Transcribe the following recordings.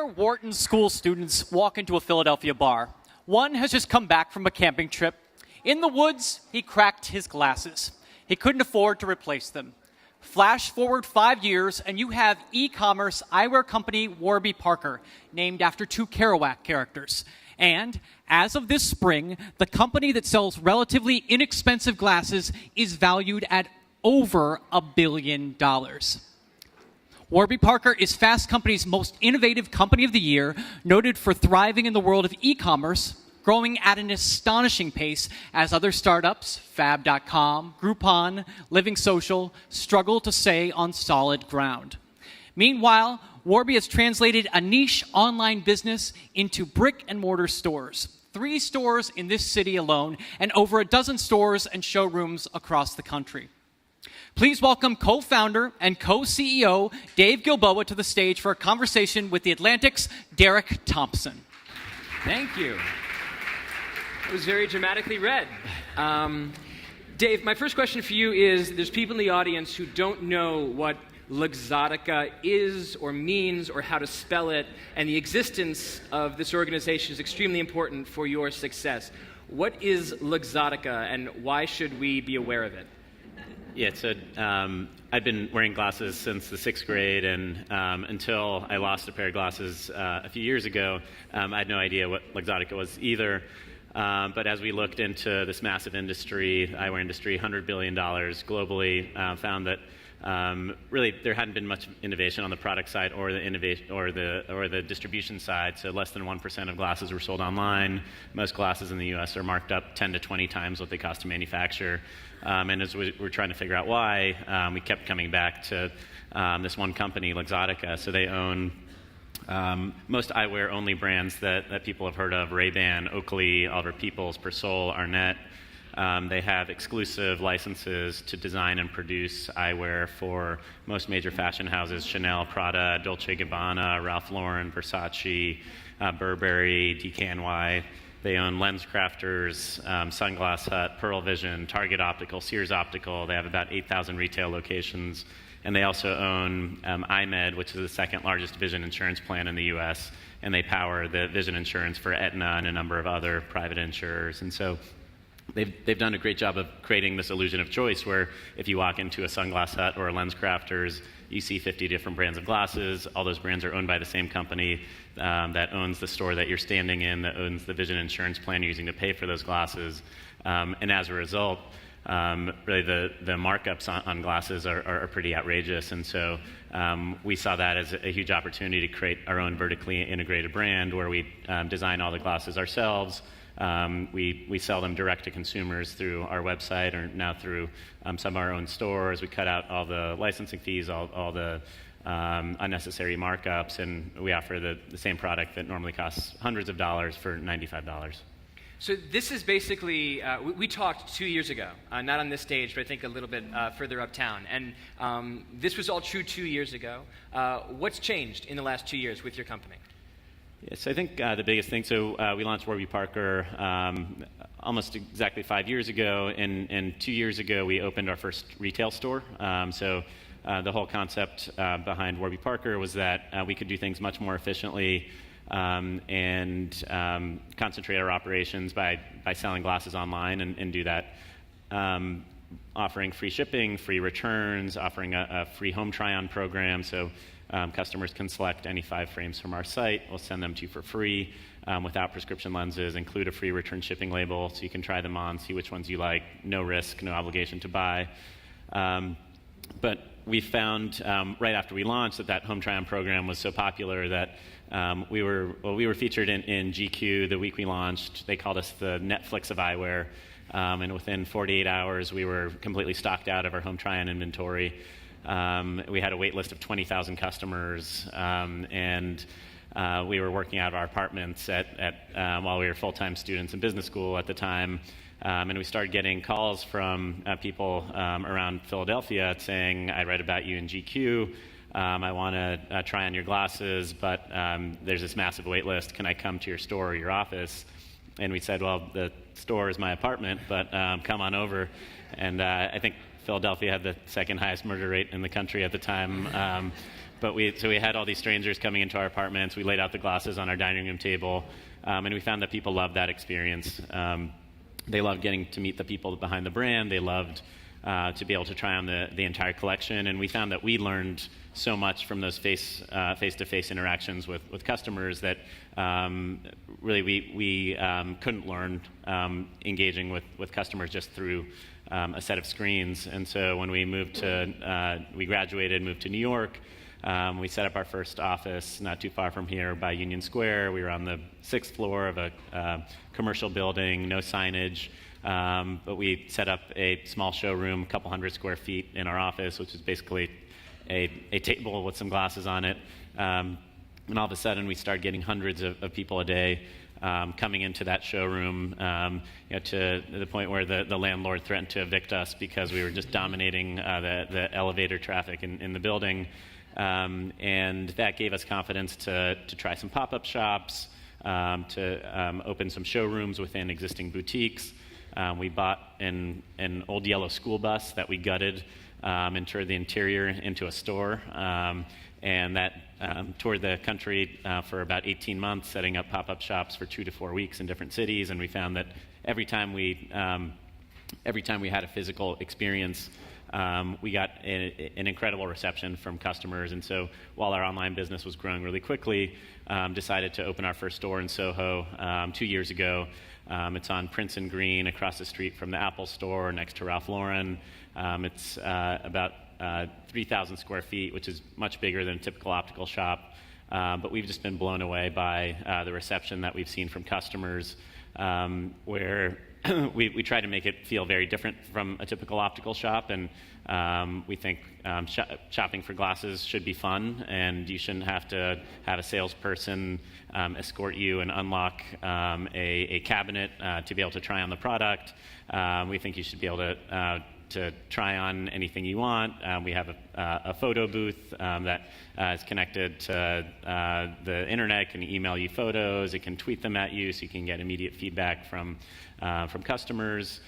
Wharton School students walk into a Philadelphia bar. One has just come back from a camping trip. In the woods, he cracked his glasses. He couldn't afford to replace them. Flash forward 5 years, and you have e-commerce eyewear company Warby Parker, named after two Kerouac characters. And as of this spring, the company that sells relatively inexpensive glasses is valued at over $1 billion. Warby Parker is Fast Company's most innovative company of the year, noted for thriving in the world of e-commerce, growing at an astonishing pace as other startups, Fab.com, Groupon, Living Social, struggle to stay on solid ground. Meanwhile, Warby has translated a niche online business into brick-and-mortar stores. 3 stores in this city alone, and over a dozen stores and showrooms across the country. Please welcome co-founder and co-CEO Dave Gilboa to the stage for a conversation with The Atlantic's Derek Thompson. Thank you. It was very dramatically read. Dave, my first question for you is, there's people in the audience who don't know what Luxottica is or means or how to spell it, and the existence of this organization is extremely important for your success. What is Luxottica, and why should we be aware of it? Yeah, so I've been wearing glasses since the 6th grade, and until I lost a pair of glasses a few years ago, I had no idea what Luxottica was either. But as we looked into this massive industry, eyewear industry, $100 billion globally, found that really there hadn't been much innovation on the product side or the innovation or the distribution side. So less than 1% of glasses were sold online. Most glasses in the U.S. are marked up 10 to 20 times what they cost to manufacture. And as we were trying to figure out why, we kept coming back to this one company, Luxottica. So they own most eyewear-only brands that people have heard of: Ray-Ban, Oakley, Oliver Peoples, Persol, Arnett. They have exclusive licenses to design and produce eyewear for most major fashion houses: Chanel, Prada, Dolce & Gabbana, Ralph Lauren, Versace, Burberry, DKNY. They own Lens Crafters, Sunglass Hut, Pearl Vision, Target Optical, Sears Optical. They have about 8,000 retail locations. And they also own iMed, which is the second largest vision insurance plan in the U.S., and they power the vision insurance for Aetna and a number of other private insurers. And so they've done a great job of creating this illusion of choice, where if you walk into a Sunglass Hut or a Lens Crafters, you see 50 different brands of glasses. All those brands are owned by the same company that owns the store that you're standing in, that owns the vision insurance plan you're using to pay for those glasses. And as a result, really the markups on glasses are pretty outrageous. And so we saw that as a huge opportunity to create our own vertically integrated brand, where we design all the glasses ourselves. We sell them direct to consumers through our website, or now through some of our own stores. We cut out all the licensing fees, all the unnecessary markups, and we offer the same product that normally costs hundreds of dollars for $95. So this is basically, we talked 2 years ago, not on this stage, but I think a little bit further uptown. And this was all true 2 years ago. What's changed in the last 2 years with your company? Yes, I think the biggest thing, so we launched Warby Parker almost exactly 5 years ago, and 2 years ago we opened our first retail store. So the whole concept behind Warby Parker was that we could do things much more efficiently and concentrate our operations by selling glasses online, and do that offering free shipping, free returns, offering a free home try-on program. So customers can select any 5 frames from our site. We'll send them to you for free without prescription lenses, include a free return shipping label so you can try them on, see which ones you like, no risk, no obligation to buy. But we found right after we launched that home try-on program was so popular that we were featured in GQ the week we launched. They called us the Netflix of eyewear. And within 48 hours, we were completely stocked out of our home try-on inventory. We had a wait list of 20,000 customers, and we were working out of our apartments while we were full-time students in business school at the time. And we started getting calls from people around Philadelphia saying, "I read about you in GQ. I want to try on your glasses, but there's this massive wait list. Can I come to your store or your office?" And we said, "Well, the store is my apartment, but come on over." And I think Philadelphia had the second highest murder rate in the country at the time. but we had all these strangers coming into our apartments. We laid out the glasses on our dining room table, and we found that people loved that experience. They loved getting to meet the people behind the brand. They loved to be able to try on the entire collection, and we found that we learned so much from those face-to-face interactions with customers that really we couldn't learn engaging with customers just through a set of screens. And so when we we graduated, moved to New York, we set up our first office not too far from here by Union Square. We were on the 6th floor of a commercial building, no signage. But we set up a small showroom, a couple hundred square feet in our office, which is basically a table with some glasses on it. And all of a sudden, we started getting hundreds of people a day coming into that showroom, to the point where the landlord threatened to evict us because we were just dominating the elevator traffic in the building. And that gave us confidence to try some pop-up shops, to open some showrooms within existing boutiques. We bought an old yellow school bus that we gutted and turned the interior into a store. And that toured the country for about 18 months, setting up pop-up shops for 2 to 4 weeks in different cities. And we found that every time we had a physical experience, we got an incredible reception from customers. And so while our online business was growing really quickly, decided to open our first store in Soho 2 years ago. It's on Prince and Green, across the street from the Apple store, next to Ralph Lauren. It's about 3,000 square feet, which is much bigger than a typical optical shop. But we've just been blown away by the reception that we've seen from customers, where we try to make it feel very different from a typical optical shop. And we think shopping for glasses should be fun, and you shouldn't have to have a salesperson escort you and unlock a cabinet to be able to try on the product. We think you should be able to try on anything you want. We have a photo booth that is connected to the internet. It can email you photos. It can tweet them at you, so you can get immediate feedback from customers,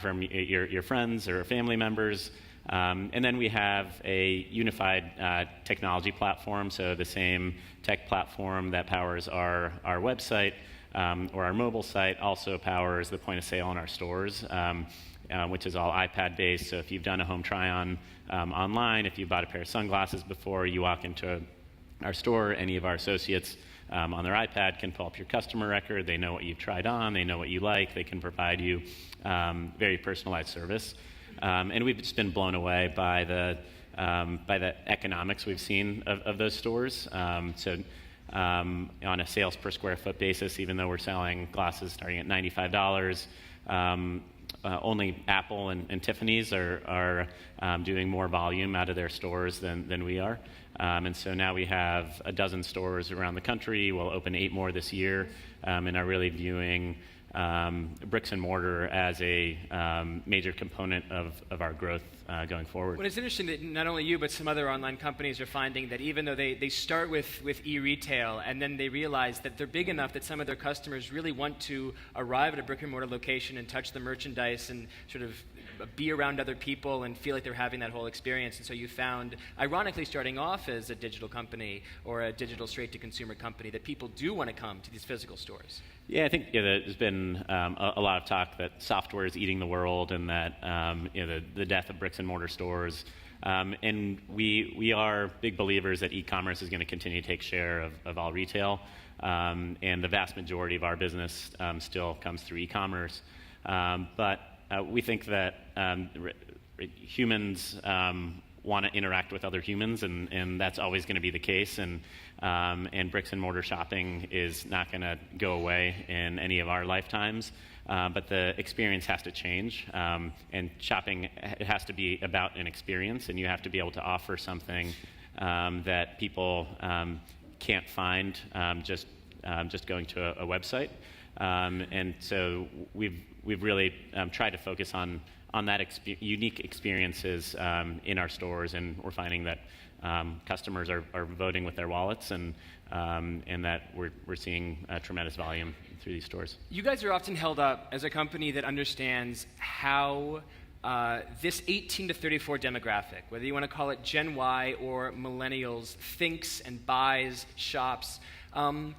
from your friends or family members. And then we have a unified technology platform, so the same tech platform that powers our website or our mobile site also powers the point of sale in our stores, which is all iPad-based. So if you've done a home try-on online, if you bought a pair of sunglasses before, you walk into our store, any of our associates on their iPad can pull up your customer record. They know what you've tried on. They know what you like. They can provide you very personalized service. And we've just been blown away by the economics we've seen of those stores. So on a sales per square foot basis, even though we're selling glasses starting at $95, only Apple and Tiffany's are doing more volume out of their stores than we are. And so now we have a dozen stores around the country. We'll open 8 more this year, and are really viewing bricks and mortar as a major component of our growth going forward. Well, it's interesting that not only you, but some other online companies are finding that even though they start with e-retail, and then they realize that they're big enough that some of their customers really want to arrive at a brick and mortar location and touch the merchandise and sort of be around other people and feel like they're having that whole experience. And so you found, ironically, starting off as a digital company or a digital straight-to-consumer company, that people do want to come to these physical stores. Yeah, I think there's been a lot of talk that software is eating the world, and that the death of bricks and mortar stores. And we are big believers that e-commerce is going to continue to take share of all retail, and the vast majority of our business still comes through e-commerce. But we think that humans want to interact with other humans, and that's always going to be the case. And bricks and mortar shopping is not going to go away in any of our lifetimes. But the experience has to change, and shopping, it has to be about an experience, and you have to be able to offer something that people can't find just going to a website. And so we've really tried to focus on that unique experiences in our stores, and we're finding that customers are voting with their wallets, and that we're seeing tremendous volume through these stores. You guys are often held up as a company that understands how this 18 to 34 demographic, whether you want to call it Gen Y or millennials, thinks and buys, shops, to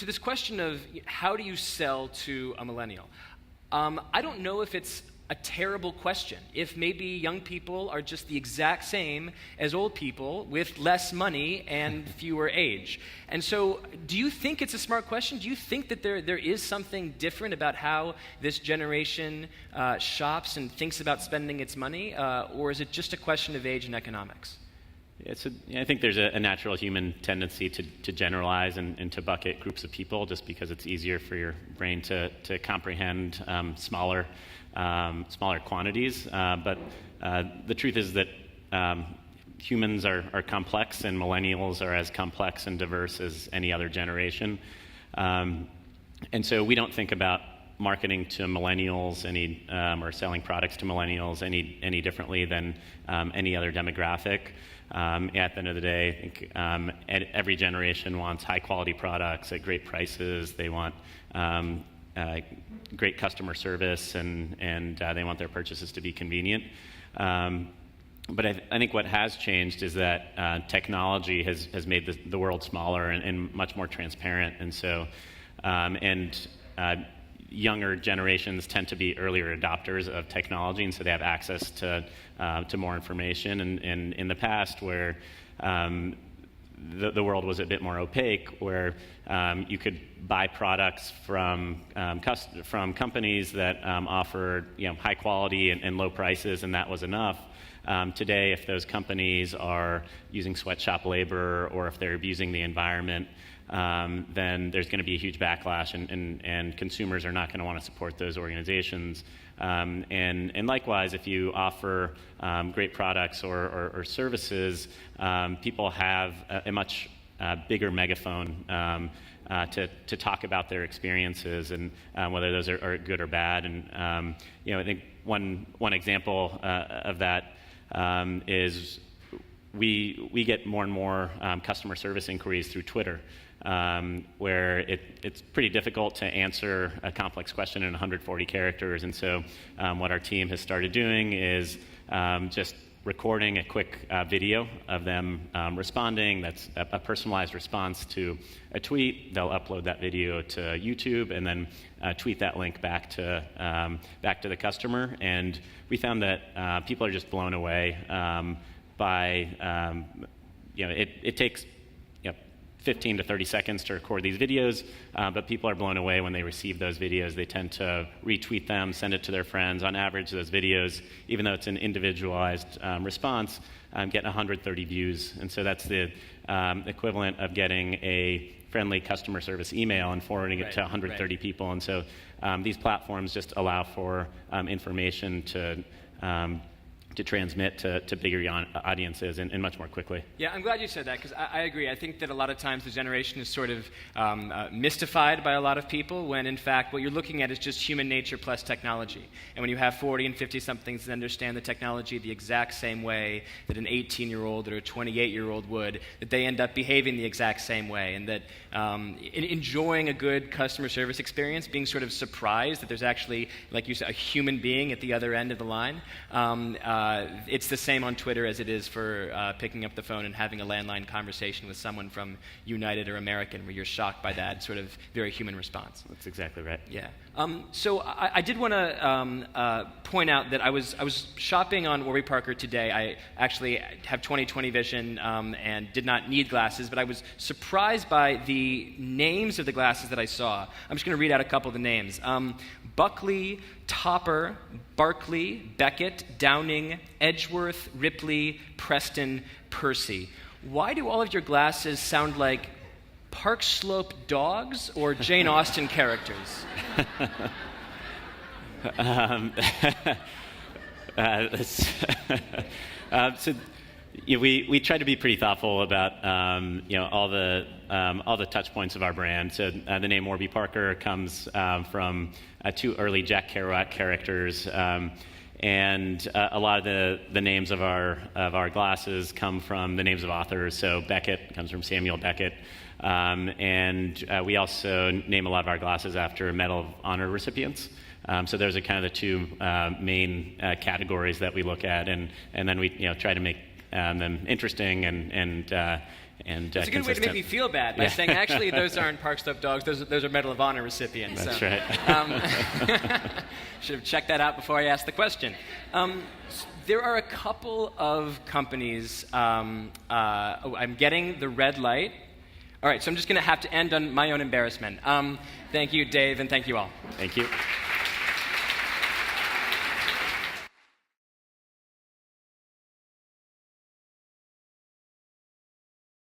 this question of how do you sell to a millennial? I don't know if it's a terrible question. If maybe young people are just the exact same as old people with less money and fewer age. And so do you think it's a smart question? Do you think that there is something different about how this generation shops and thinks about spending its money? Or is it just a question of age and economics? I think there's a natural human tendency to generalize and to bucket groups of people just because it's easier for your brain to comprehend smaller quantities. But the truth is that humans are complex, and millennials are as complex and diverse as any other generation. And so we don't think about marketing to millennials or selling products to millennials any differently than any other demographic. At the end of the day, I think every generation wants high-quality products at great prices. They want great customer service, and they want their purchases to be convenient. But I think what has changed is that technology has made the world smaller and much more transparent. And so, younger generations tend to be earlier adopters of technology, and so they have access to more information. And in the past, where the world was a bit more opaque, where you could buy products from companies that offered high quality and low prices, and that was enough. Today, if those companies are using sweatshop labor or if they're abusing the environment, then there's going to be a huge backlash, and consumers are not going to want to support those organizations. And likewise, if you offer great products or services, people have a much bigger megaphone to talk about their experiences and whether those are good or bad. And I think one example of that is we get more and more customer service inquiries through Twitter, where it's pretty difficult to answer a complex question in 140 characters. And so what our team has started doing is just recording a quick video of them responding. That's a personalized response to a tweet. They'll upload that video to YouTube and then tweet that link back to the customer. And we found that people are just blown away by it takes 15 to 30 seconds to record these videos, but people are blown away when they receive those videos. They tend to retweet them, send it to their friends. On average, those videos, even though it's an individualized response, get 130 views. And so that's the equivalent of getting a friendly customer service email and forwarding it to 130 people. And so these platforms just allow for information to transmit to bigger audiences and much more quickly. Yeah, I'm glad you said that, because I agree. I think that a lot of times the generation is sort of mystified by a lot of people, when in fact what you're looking at is just human nature plus technology. And when you have 40 and 50-somethings that understand the technology the exact same way that an 18-year-old or a 28-year-old would, that they end up behaving the exact same way, and that enjoying a good customer service experience, being sort of surprised that there's actually, like you said, a human being at the other end of the line, it's the same on Twitter as it is for picking up the phone and having a landline conversation with someone from United or American, where you're shocked by that sort of very human response. That's exactly right. Yeah. So I did want to point out that I was shopping on Warby Parker today. I actually have 20/20 vision and did not need glasses, but I was surprised by the names of the glasses that I saw. I'm just going to read out a couple of the names. Buckley, Topper, Barkley, Beckett, Downing, Edgeworth, Ripley, Preston, Percy. Why do all of your glasses sound like Park Slope dogs or Jane Austen characters? We try to be pretty thoughtful about all the touch points of our brand. So the name Warby Parker comes from two early Jack Kerouac characters, and a lot of the names of our glasses come from the names of authors. So Beckett comes from Samuel Beckett, and we also name a lot of our glasses after Medal of Honor recipients. So those are kind of the two main categories that we look at, and then we try to make them interesting and it's a good way to make me feel bad by saying, actually, those aren't Park Slope dogs. Those are Medal of Honor recipients. That's so, right. Should have checked that out before I asked the question. There are a couple of companies. I'm getting the red light. All right, so I'm just going to have to end on my own embarrassment. Thank you, Dave, and thank you all. Thank you.